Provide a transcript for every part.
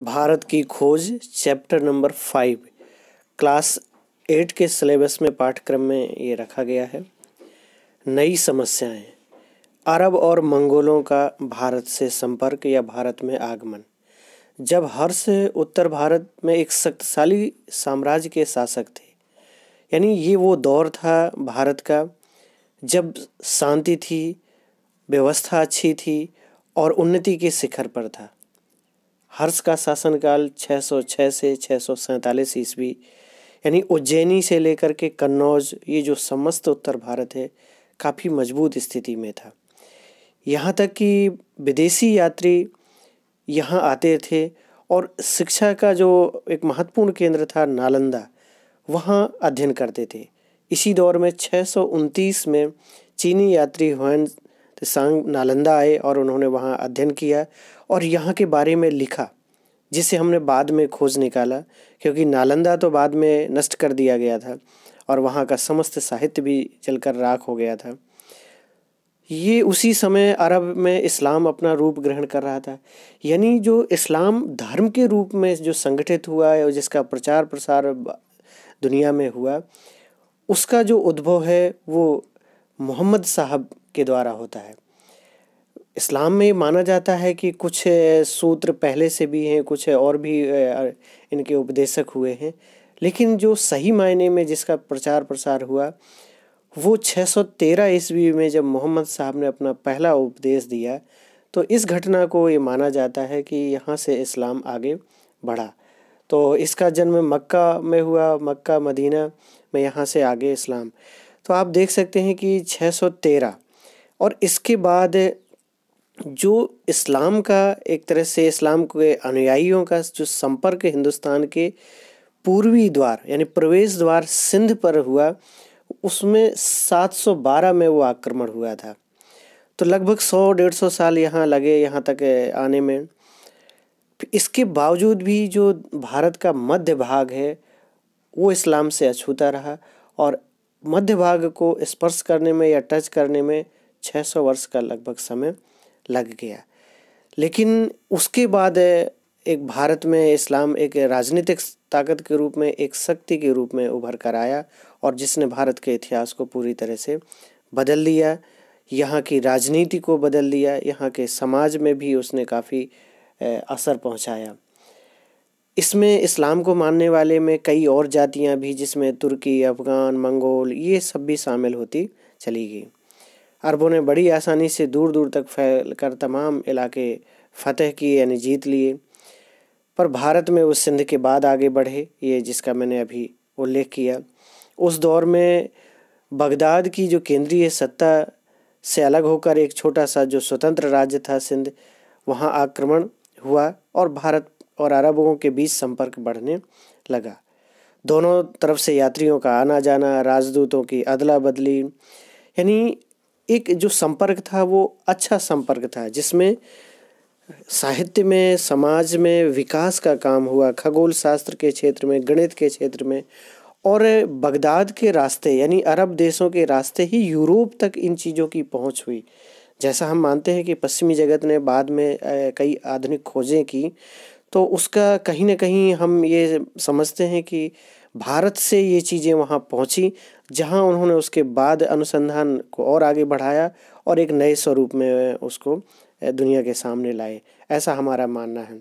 भारत की खोज chapter number 5 class 8 के सिलेबस में पाठ्यक्रम में ये रखा गया है। नई समस्याएं, अरब और मंगोलों का भारत से संपर्क या भारत में आगमन। जब हर्ष उत्तर भारत में एक शक्तिशाली साम्राज्य के शासक थे, यानी ये वो दौर था भारत का जब शांति थी, व्यवस्था अच्छी थी और उन्नति के शिखर पर था। हर्ष का शासनकाल 606 से 647 ईस्वी, यानी उज्जैनी से लेकर के कन्नौज, ये जो समस्त उत्तर भारत है, काफ़ी मजबूत स्थिति में था। यहाँ तक कि विदेशी यात्री यहाँ आते थे और शिक्षा का जो एक महत्वपूर्ण केंद्र था नालंदा, वहाँ अध्ययन करते थे। इसी दौर में 629 में चीनी यात्री हुएन त्सांग नालंदा आए और उन्होंने वहाँ अध्ययन किया और यहाँ के बारे में लिखा, जिसे हमने बाद में खोज निकाला, क्योंकि नालंदा तो बाद में नष्ट कर दिया गया था और वहाँ का समस्त साहित्य भी जलकर राख हो गया था। ये उसी समय अरब में इस्लाम अपना रूप ग्रहण कर रहा था, यानी जो इस्लाम धर्म के रूप में जो संगठित हुआ है और जिसका प्रचार प्रसार दुनिया में हुआ, उसका जो उद्भव है वो मोहम्मद साहब के द्वारा होता है। इस्लाम में माना जाता है कि कुछ सूत्र पहले से भी हैं, कुछ और भी इनके उपदेशक हुए हैं, लेकिन जो सही मायने में जिसका प्रचार प्रसार हुआ वो 613 ईस्वी में जब मोहम्मद साहब ने अपना पहला उपदेश दिया। तो इस घटना को ये माना जाता है कि यहाँ से इस्लाम आगे बढ़ा। तो इसका जन्म मक्का में हुआ, मक्का मदीना में, यहाँ से आगे इस्लाम। तो आप देख सकते हैं कि 613 और इसके बाद जो इस्लाम का एक तरह से इस्लाम के अनुयायियों का जो संपर्क हिंदुस्तान के पूर्वी द्वार यानी प्रवेश द्वार सिंध पर हुआ, उसमें 712 में वो आक्रमण हुआ था। तो लगभग 100-150 साल यहाँ लगे यहाँ तक आने में। इसके बावजूद भी जो भारत का मध्य भाग है वो इस्लाम से अछूता रहा और मध्य भाग को स्पर्श करने में या टच करने में 600 वर्ष का लगभग समय लग गया। लेकिन उसके बाद एक भारत में इस्लाम एक राजनीतिक ताकत के रूप में, एक शक्ति के रूप में उभर कर आया और जिसने भारत के इतिहास को पूरी तरह से बदल दिया, यहाँ की राजनीति को बदल दिया, यहाँ के समाज में भी उसने काफ़ी असर पहुँचाया। इसमें इस्लाम को मानने वाले में कई और जातियाँ भी, जिसमें तुर्की, अफ़गान, मंगोल, ये सब भी शामिल होती चली गई। अरबों ने बड़ी आसानी से दूर दूर तक फैल कर तमाम इलाके फतह किए यानी जीत लिए, पर भारत में वो सिंध के बाद आगे बढ़े, ये जिसका मैंने अभी उल्लेख किया। उस दौर में बगदाद की जो केंद्रीय सत्ता से अलग होकर एक छोटा सा जो स्वतंत्र राज्य था सिंध, वहाँ आक्रमण हुआ और भारत और अरबों के बीच संपर्क बढ़ने लगा। दोनों तरफ से यात्रियों का आना जाना, राजदूतों की अदला बदली, यानी एक जो संपर्क था वो अच्छा संपर्क था, जिसमें साहित्य में, समाज में विकास का काम हुआ, खगोल शास्त्र के क्षेत्र में, गणित के क्षेत्र में। और बगदाद के रास्ते यानी अरब देशों के रास्ते ही यूरोप तक इन चीज़ों की पहुंच हुई। जैसा हम मानते हैं कि पश्चिमी जगत ने बाद में कई आधुनिक खोजें की, तो उसका कहीं ना कहीं हम ये समझते हैं कि भारत से ये चीज़ें वहाँ पहुँची, जहाँ उन्होंने उसके बाद अनुसंधान को और आगे बढ़ाया और एक नए स्वरूप में उसको दुनिया के सामने लाए, ऐसा हमारा मानना है।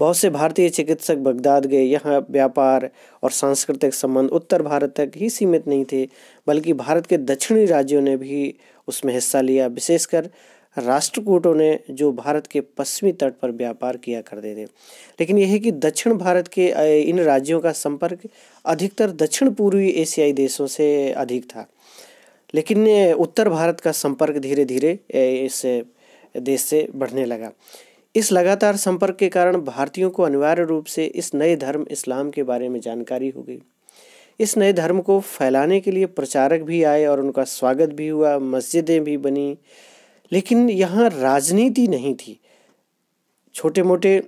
बहुत से भारतीय चिकित्सक बगदाद गए। यहाँ व्यापार और सांस्कृतिक संबंध उत्तर भारत तक ही सीमित नहीं थे, बल्कि भारत के दक्षिणी राज्यों ने भी उसमें हिस्सा लिया। विशेषकर राष्ट्रकूटों ने जो भारत के पश्चिमी तट पर व्यापार किया करते थे। लेकिन यह है कि दक्षिण भारत के इन राज्यों का संपर्क अधिकतर दक्षिण पूर्वी एशियाई देशों से अधिक था, लेकिन उत्तर भारत का संपर्क धीरे धीरे इस देश से बढ़ने लगा। इस लगातार संपर्क के कारण भारतीयों को अनिवार्य रूप से इस नए धर्म इस्लाम के बारे में जानकारी हो गई। इस नए धर्म को फैलाने के लिए प्रचारक भी आए और उनका स्वागत भी हुआ, मस्जिदें भी बनी, लेकिन यहाँ राजनीति नहीं थी। छोटे मोटे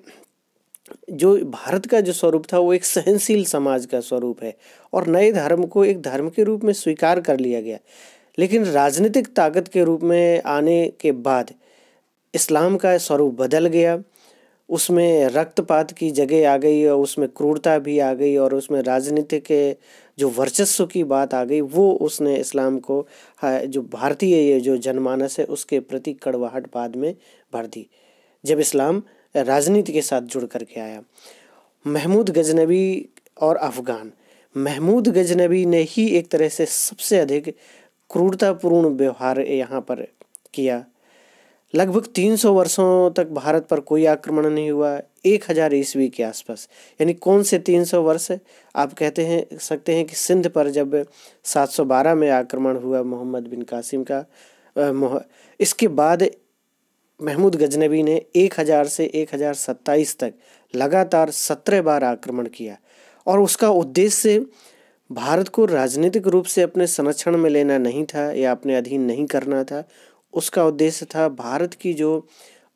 जो भारत का जो स्वरूप था वो एक सहनशील समाज का स्वरूप है और नए धर्म को एक धर्म के रूप में स्वीकार कर लिया गया। लेकिन राजनीतिक ताकत के रूप में आने के बाद इस्लाम का स्वरूप बदल गया उसमें रक्तपात की जगह आ गई और उसमें क्रूरता भी आ गई और उसमें राजनीति के जो वर्चस्व की बात आ गई, वो उसने इस्लाम को जो भारतीय ये जो जनमानस है उसके प्रति कड़वाहट बाद में भर दी, जब इस्लाम राजनीति के साथ जुड़ करके आया। महमूद गजनबी और अफ़गान, महमूद गजनबी ने ही एक तरह से सबसे अधिक क्रूरतापूर्ण व्यवहार यहाँ पर किया। लगभग 300 वर्षों तक भारत पर कोई आक्रमण नहीं हुआ। 1000 ईस्वी के आसपास, यानी कौन से 300 वर्ष, आप कहते हैं सकते हैं कि सिंध पर जब 712 में आक्रमण हुआ मोहम्मद बिन कासिम का, इसके बाद महमूद गजनबी ने 1000 से 1027 तक लगातार 17 बार आक्रमण किया और उसका उद्देश्य भारत को राजनीतिक रूप से अपने संरक्षण में लेना नहीं था या अपने अधीन नहीं करना था। उसका उद्देश्य था भारत की जो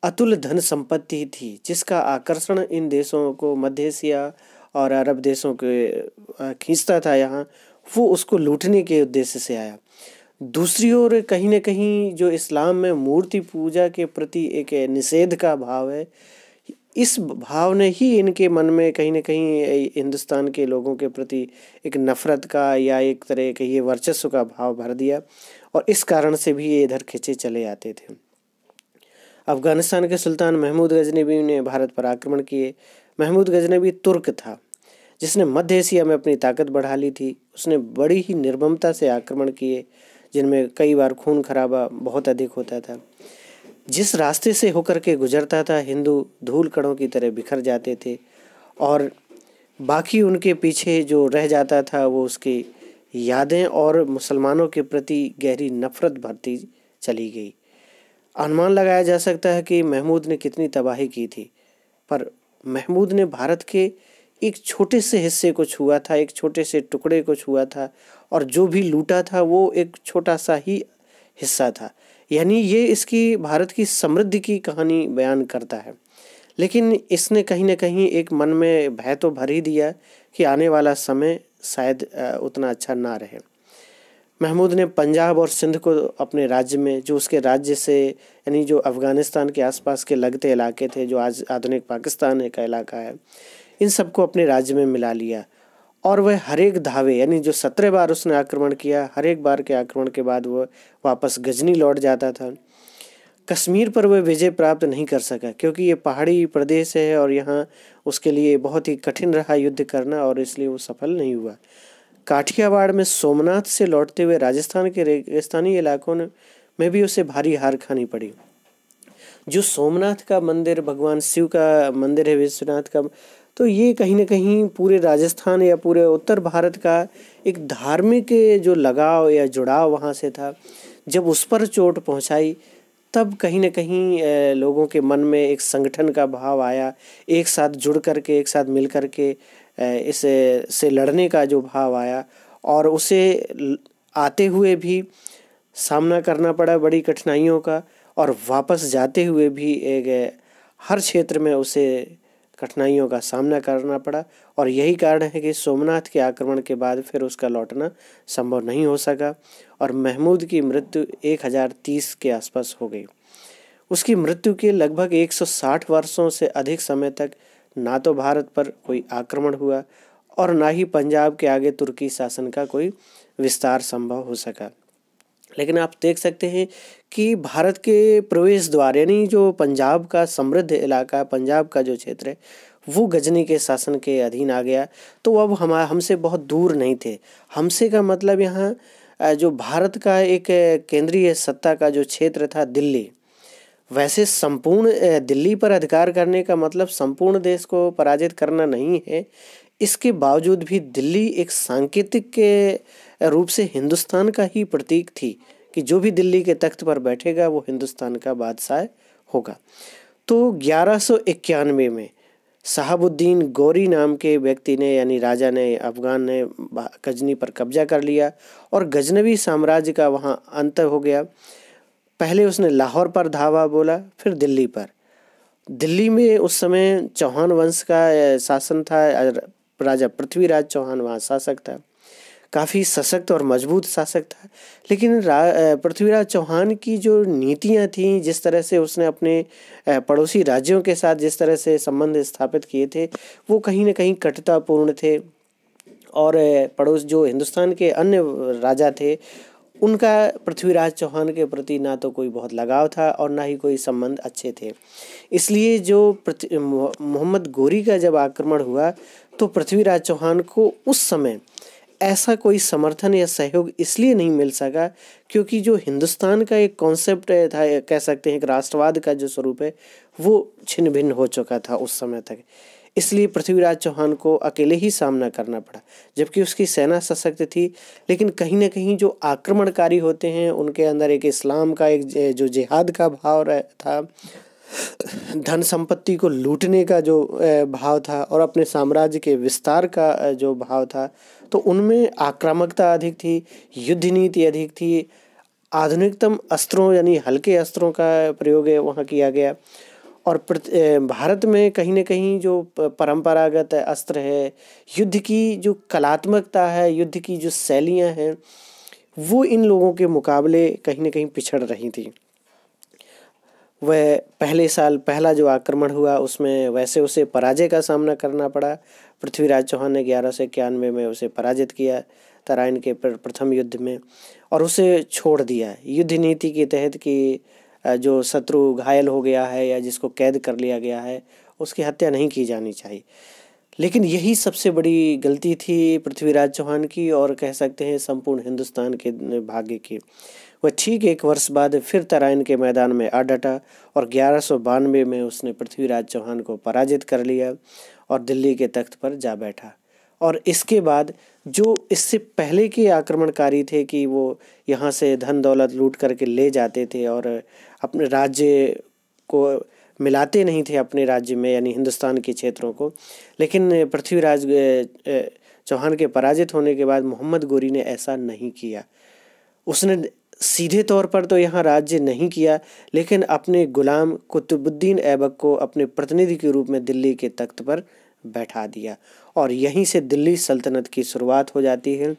अतुल धन संपत्ति थी, जिसका आकर्षण इन देशों को, मध्य एशिया और अरब देशों के खींचता था यहाँ, वो उसको लूटने के उद्देश्य से आया। दूसरी ओर कहीं न कहीं जो इस्लाम में मूर्ति पूजा के प्रति एक निषेध का भाव है, इस भाव ने ही इनके मन में कहीं न कहीं हिंदुस्तान के लोगों के प्रति एक नफ़रत का या एक तरह के ये वर्चस्व का भाव भर दिया और इस कारण से भी ये इधर खिंचे चले आते थे। अफ़गानिस्तान के सुल्तान महमूद गजनबी ने भारत पर आक्रमण किए। महमूद गजनबी तुर्क था जिसने मध्य एशिया में अपनी ताकत बढ़ा ली थी। उसने बड़ी ही निर्ममता से आक्रमण किए, जिनमें कई बार खून खराबा बहुत अधिक होता था। जिस रास्ते से होकर के गुजरता था, हिंदू धूल कणों की तरह बिखर जाते थे और बाकी उनके पीछे जो रह जाता था वो उसकी यादें और मुसलमानों के प्रति गहरी नफरत भरती चली गई। अनुमान लगाया जा सकता है कि महमूद ने कितनी तबाही की थी, पर महमूद ने भारत के एक छोटे से हिस्से को छुआ था, एक छोटे से टुकड़े को छुआ था और जो भी लूटा था वो एक छोटा सा ही हिस्सा था। यानी ये इसकी भारत की समृद्धि की कहानी बयान करता है, लेकिन इसने कहीं न कहीं एक मन में भय तो भर ही दिया कि आने वाला समय शायद उतना अच्छा ना रहे। महमूद ने पंजाब और सिंध को अपने राज्य में, जो उसके राज्य से यानी जो अफ़गानिस्तान के आसपास के लगते इलाके थे, जो आज आधुनिक पाकिस्तान का इलाका है, इन सबको अपने राज्य में मिला लिया और वह हर एक धावे, यानी जो 17 बार उसने आक्रमण किया, हर एक बार के आक्रमण के बाद वह वापस गजनी लौट जाता था। कश्मीर पर वह विजय प्राप्त नहीं कर सका क्योंकि ये पहाड़ी प्रदेश है और यहाँ उसके लिए बहुत ही कठिन रहा युद्ध करना और इसलिए वो सफल नहीं हुआ। काठियावाड़ में सोमनाथ से लौटते हुए राजस्थान के रेगिस्तानी इलाकों में भी उसे भारी हार खानी पड़ी। जो सोमनाथ का मंदिर भगवान शिव का मंदिर है, विश्वनाथ का, तो ये कहीं न कहीं पूरे राजस्थान या पूरे उत्तर भारत का एक धार्मिक जो लगाव या जुड़ाव वहाँ से था। जब उस पर चोट पहुँचाई तब कहीं न कहीं लोगों के मन में एक संगठन का भाव आया, एक साथ जुड़ कर के, एक साथ मिल कर के इस से लड़ने का जो भाव आया और उसे आते हुए भी सामना करना पड़ा बड़ी कठिनाइयों का और वापस जाते हुए भी एक हर क्षेत्र में उसे कठिनाइयों का सामना करना पड़ा और यही कारण है कि सोमनाथ के आक्रमण के बाद फिर उसका लौटना संभव नहीं हो सका और महमूद की मृत्यु 1030 के आसपास हो गई। उसकी मृत्यु के लगभग 160 वर्षों से अधिक समय तक ना तो भारत पर कोई आक्रमण हुआ और ना ही पंजाब के आगे तुर्की शासन का कोई विस्तार संभव हो सका। लेकिन आप देख सकते हैं कि भारत के प्रवेश द्वार यानी जो पंजाब का समृद्ध इलाका, पंजाब का जो क्षेत्र है, वो गजनी के शासन के अधीन आ गया। तो अब हमसे बहुत दूर नहीं थे। हमसे का मतलब यहाँ जो भारत का एक केंद्रीय सत्ता का जो क्षेत्र था दिल्ली, वैसे संपूर्ण दिल्ली पर अधिकार करने का मतलब संपूर्ण देश को पराजित करना नहीं है। इसके बावजूद भी दिल्ली एक सांकेतिक के रूप से हिंदुस्तान का ही प्रतीक थी कि जो भी दिल्ली के तख्त पर बैठेगा वो हिंदुस्तान का बादशाह होगा। तो 1191 में शहाबुद्दीन गौरी नाम के व्यक्ति ने यानी राजा ने, अफगान ने गजनी पर कब्जा कर लिया और गजनवी साम्राज्य का वहाँ अंत हो गया। पहले उसने लाहौर पर धावा बोला, फिर दिल्ली पर। दिल्ली में उस समय चौहान वंश का शासन था, राजा पृथ्वीराज चौहान वहाँ शासक था। काफ़ी सशक्त और मजबूत शासक था। लेकिन पृथ्वीराज चौहान की जो नीतियाँ थीं, जिस तरह से उसने अपने पड़ोसी राज्यों के साथ जिस तरह से संबंध स्थापित किए थे, वो कहीं न कहीं कटुतापूर्ण थे। और पड़ोस जो हिंदुस्तान के अन्य राजा थे, उनका पृथ्वीराज चौहान के प्रति ना तो कोई बहुत लगाव था और ना ही कोई संबंध अच्छे थे। इसलिए जो मोहम्मद गोरी का जब आक्रमण हुआ, तो पृथ्वीराज चौहान को उस समय ऐसा कोई समर्थन या सहयोग इसलिए नहीं मिल सका, क्योंकि जो हिंदुस्तान का एक कॉन्सेप्ट था, कह सकते हैं एक राष्ट्रवाद का जो स्वरूप है, वो छिन्न भिन्न हो चुका था उस समय तक। इसलिए पृथ्वीराज चौहान को अकेले ही सामना करना पड़ा, जबकि उसकी सेना सशक्त थी। लेकिन कहीं ना कहीं जो आक्रमणकारी होते हैं, उनके अंदर एक इस्लाम का एक जो जिहाद का भाव था, धन संपत्ति को लूटने का जो भाव था, और अपने साम्राज्य के विस्तार का जो भाव था, तो उनमें आक्रामकता अधिक थी, युद्ध नीति अधिक थी। आधुनिकतम अस्त्रों यानी हल्के अस्त्रों का प्रयोग वहाँ किया गया। और भारत में कहीं न कहीं जो परंपरागत अस्त्र है, युद्ध की जो कलात्मकता है, युद्ध की जो शैलियाँ हैं, वो इन लोगों के मुकाबले कहीं न कहीं पिछड़ रही थी। वह पहले साल पहला जो आक्रमण हुआ, उसमें वैसे उसे पराजय का सामना करना पड़ा। पृथ्वीराज चौहान ने 1191 में उसे पराजित किया तराइन के प्रथम युद्ध में, और उसे छोड़ दिया युद्ध नीति के तहत कि जो शत्रु घायल हो गया है या जिसको कैद कर लिया गया है, उसकी हत्या नहीं की जानी चाहिए। लेकिन यही सबसे बड़ी गलती थी पृथ्वीराज चौहान की, और कह सकते हैं संपूर्ण हिंदुस्तान के भाग्य की। वह ठीक 1 वर्ष बाद फिर तराइन के मैदान में आ डटा, और 1192 में उसने पृथ्वीराज चौहान को पराजित कर लिया और दिल्ली के तख्त पर जा बैठा। और इसके बाद जो इससे पहले के आक्रमणकारी थे कि वो यहाँ से धन दौलत लूट करके ले जाते थे और अपने राज्य को मिलाते नहीं थे अपने राज्य में, यानी हिंदुस्तान के क्षेत्रों को। लेकिन पृथ्वीराज चौहान के पराजित होने के बाद मोहम्मद गोरी ने ऐसा नहीं किया। उसने सीधे तौर पर तो यहाँ राज्य नहीं किया, लेकिन अपने गुलाम कुतुबुद्दीन ऐबक को अपने प्रतिनिधि के रूप में दिल्ली के तख्त पर बैठा दिया, और यहीं से दिल्ली सल्तनत की शुरुआत हो जाती है।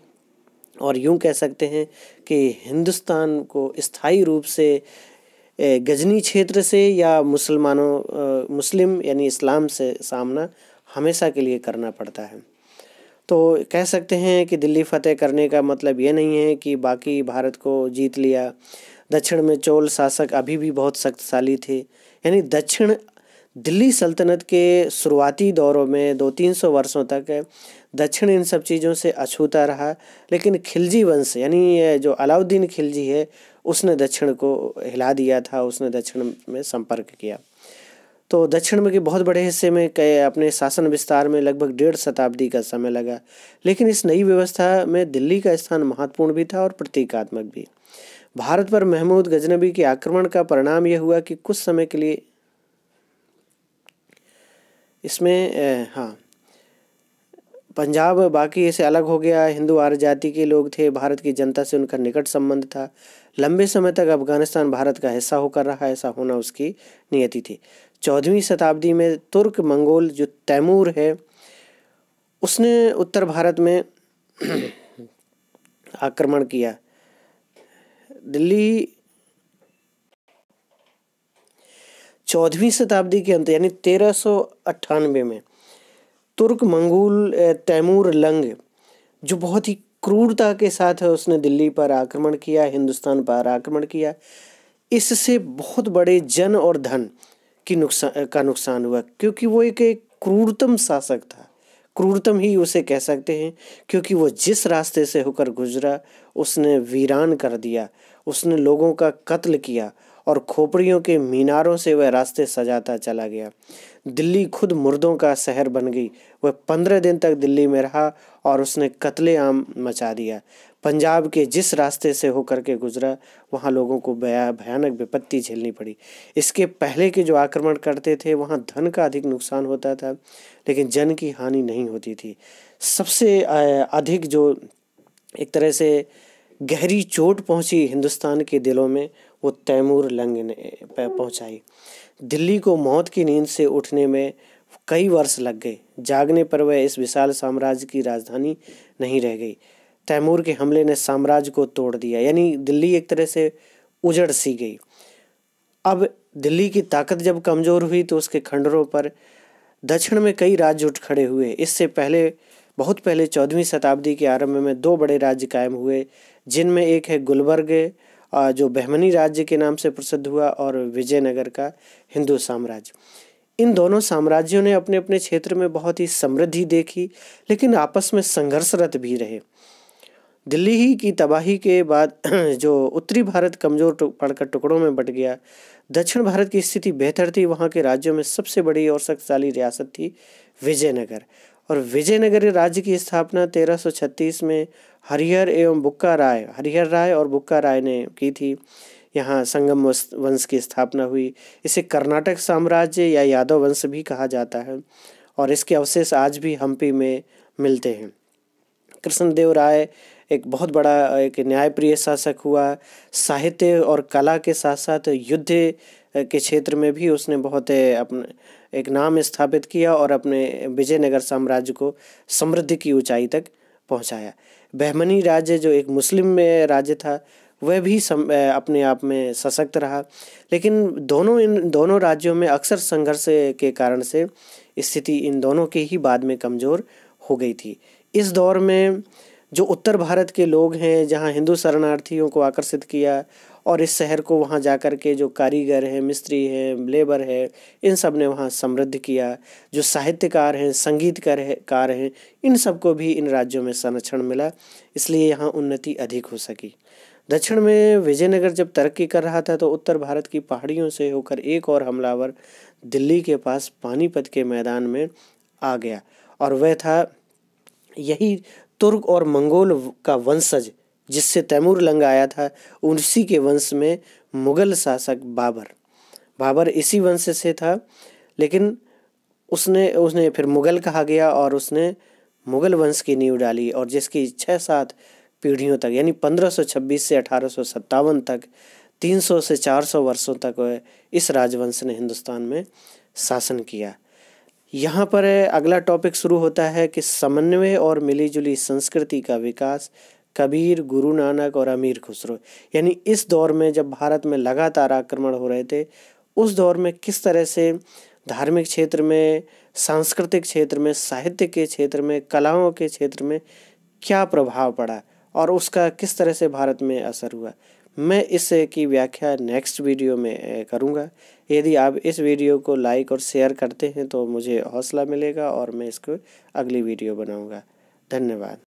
और यूँ कह सकते हैं कि हिंदुस्तान को स्थायी रूप से गजनी क्षेत्र से या मुस्लिम यानी इस्लाम से सामना हमेशा के लिए करना पड़ता है। तो कह सकते हैं कि दिल्ली फतेह करने का मतलब ये नहीं है कि बाकी भारत को जीत लिया। दक्षिण में चोल शासक अभी भी बहुत शक्तिशाली थे, यानी दिल्ली सल्तनत के शुरुआती दौरों में 200-300 वर्षों तक दक्षिण इन सब चीज़ों से अछूता रहा। लेकिन खिलजी वंश यानी जो अलाउद्दीन खिलजी है, उसने दक्षिण को हिला दिया था, उसने दक्षिण में संपर्क किया। तो दक्षिण में के बहुत बड़े हिस्से में अपने शासन विस्तार में लगभग 1.5 शताब्दी का समय लगा। लेकिन इस नई व्यवस्था में दिल्ली का स्थान महत्वपूर्ण भी था और प्रतीकात्मक भी। भारत पर महमूद गजनबी के आक्रमण का परिणाम यह हुआ कि कुछ समय के लिए इसमें पंजाब बाकी ऐसे अलग हो गया। हिंदू आर्य जाति के लोग थे, भारत की जनता से उनका निकट संबंध था। लंबे समय तक अफगानिस्तान भारत का हिस्सा होकर रहा, ऐसा होना उसकी नियति थी। 14वीं शताब्दी में तुर्क मंगोल जो तैमूर है, उसने उत्तर भारत में आक्रमण किया। दिल्ली 14वीं शताब्दी के अंत यानी 1398 में तुर्क मंगोल तैमूर लंग जो बहुत ही क्रूरता के साथ उसने दिल्ली पर आक्रमण किया, हिंदुस्तान पर आक्रमण किया। इससे बहुत बड़े जन और धन का नुकसान हुआ, क्योंकि वो एक क्रूरतम शासक था। क्रूरतम ही उसे कह सकते हैं, क्योंकि वो जिस रास्ते से होकर गुजरा उसने वीरान कर दिया। उसने लोगों का कत्ल किया और खोपड़ियों के मीनारों से वह रास्ते सजाता चला गया। दिल्ली खुद मुर्दों का शहर बन गई। वह 15 दिन तक दिल्ली में रहा और उसने कत्लेआम मचा दिया। पंजाब के जिस रास्ते से होकर के गुजरा, वहाँ लोगों को भयानक विपत्ति झेलनी पड़ी। इसके पहले के जो आक्रमण करते थे, वहाँ धन का अधिक नुकसान होता था, लेकिन जन की हानि नहीं होती थी। सबसे अधिक जो एक तरह से गहरी चोट पहुँची हिंदुस्तान के दिलों में, वो तैमूर लंग ने पहुँचाई। दिल्ली को मौत की नींद से उठने में कई वर्ष लग गए। जागने पर वह इस विशाल साम्राज्य की राजधानी नहीं रह गई। तैमूर के हमले ने साम्राज्य को तोड़ दिया, यानी दिल्ली एक तरह से उजड़ सी गई। अब दिल्ली की ताकत जब कमज़ोर हुई तो उसके खंडरों पर दक्षिण में कई राज्य उठ खड़े हुए। इससे पहले, बहुत पहले 14वीं शताब्दी के आरंभ में 2 बड़े राज्य कायम हुए, जिनमें एक है गुलबर्ग, जो बहमनी राज्य के नाम से प्रसिद्ध हुआ, और विजयनगर का हिंदू साम्राज्य। इन दोनों साम्राज्यों ने अपने अपने क्षेत्र में बहुत ही समृद्धि देखी, लेकिन आपस में संघर्षरत भी रहे। दिल्ली ही की तबाही के बाद जो उत्तरी भारत कमज़ोर पड़कर टुकड़ों में बट गया, दक्षिण भारत की स्थिति बेहतर थी। वहाँ के राज्यों में सबसे बड़ी और शक्तिशाली रियासत थी विजयनगर, और विजयनगर राज्य की स्थापना 1336 में हरिहर राय और बुक्का राय ने की थी। यहाँ संगम वंश की स्थापना हुई। इसे कर्नाटक साम्राज्य या यादव वंश भी कहा जाता है, और इसके अवशेष आज भी हम्पी में मिलते हैं। कृष्णदेव राय एक बहुत बड़ा एक न्यायप्रिय शासक हुआ। साहित्य और कला के साथ साथ युद्ध के क्षेत्र में भी उसने बहुत अपने एक नाम स्थापित किया और अपने विजयनगर साम्राज्य को समृद्धि की ऊंचाई तक पहुंचाया। बहमनी राज्य जो एक मुस्लिम राज्य था, वह भी अपने आप में सशक्त रहा, लेकिन इन दोनों राज्यों में अक्सर संघर्ष के कारण से स्थिति इन दोनों के ही बाद में कमज़ोर हो गई थी। इस दौर में जो उत्तर भारत के लोग हैं, जहां हिंदू शरणार्थियों को आकर्षित किया, और इस शहर को वहां जाकर के जो कारीगर हैं, मिस्त्री हैं, लेबर है, इन सब ने वहां समृद्ध किया। जो साहित्यकार हैं, संगीतकार हैं, इन सबको भी इन राज्यों में संरक्षण मिला, इसलिए यहाँ उन्नति अधिक हो सकी। दक्षिण में विजयनगर जब तरक्की कर रहा था तो उत्तर भारत की पहाड़ियों से होकर एक और हमलावर दिल्ली के पास पानीपत के मैदान में आ गया, और वह था यही तुर्क और मंगोल का वंशज, जिससे तैमूर लंग आया था, उसी के वंश में मुगल शासक बाबर इसी वंश से था, लेकिन उसने फिर मुगल कहा गया, और उसने मुगल वंश की नींव डाली, और जिसकी 6-7 पीढ़ियों तक, यानी 1526 से 1857 तक 300 से 400 वर्षों तक इस राजवंश ने हिंदुस्तान में शासन किया। यहाँ पर अगला टॉपिक शुरू होता है कि समन्वय और मिलीजुली संस्कृति का विकास, कबीर, गुरु नानक और अमीर खुसरो। यानी इस दौर में जब भारत में लगातार आक्रमण हो रहे थे, उस दौर में किस तरह से धार्मिक क्षेत्र में, सांस्कृतिक क्षेत्र में, साहित्य के क्षेत्र में, कलाओं के क्षेत्र में क्या प्रभाव पड़ा, और उसका किस तरह से भारत में असर हुआ, मैं इस की व्याख्या नेक्स्ट वीडियो में करूँगा। यदि आप इस वीडियो को लाइक और शेयर करते हैं तो मुझे हौसला मिलेगा, और मैं इसको अगली वीडियो बनाऊँगा। धन्यवाद।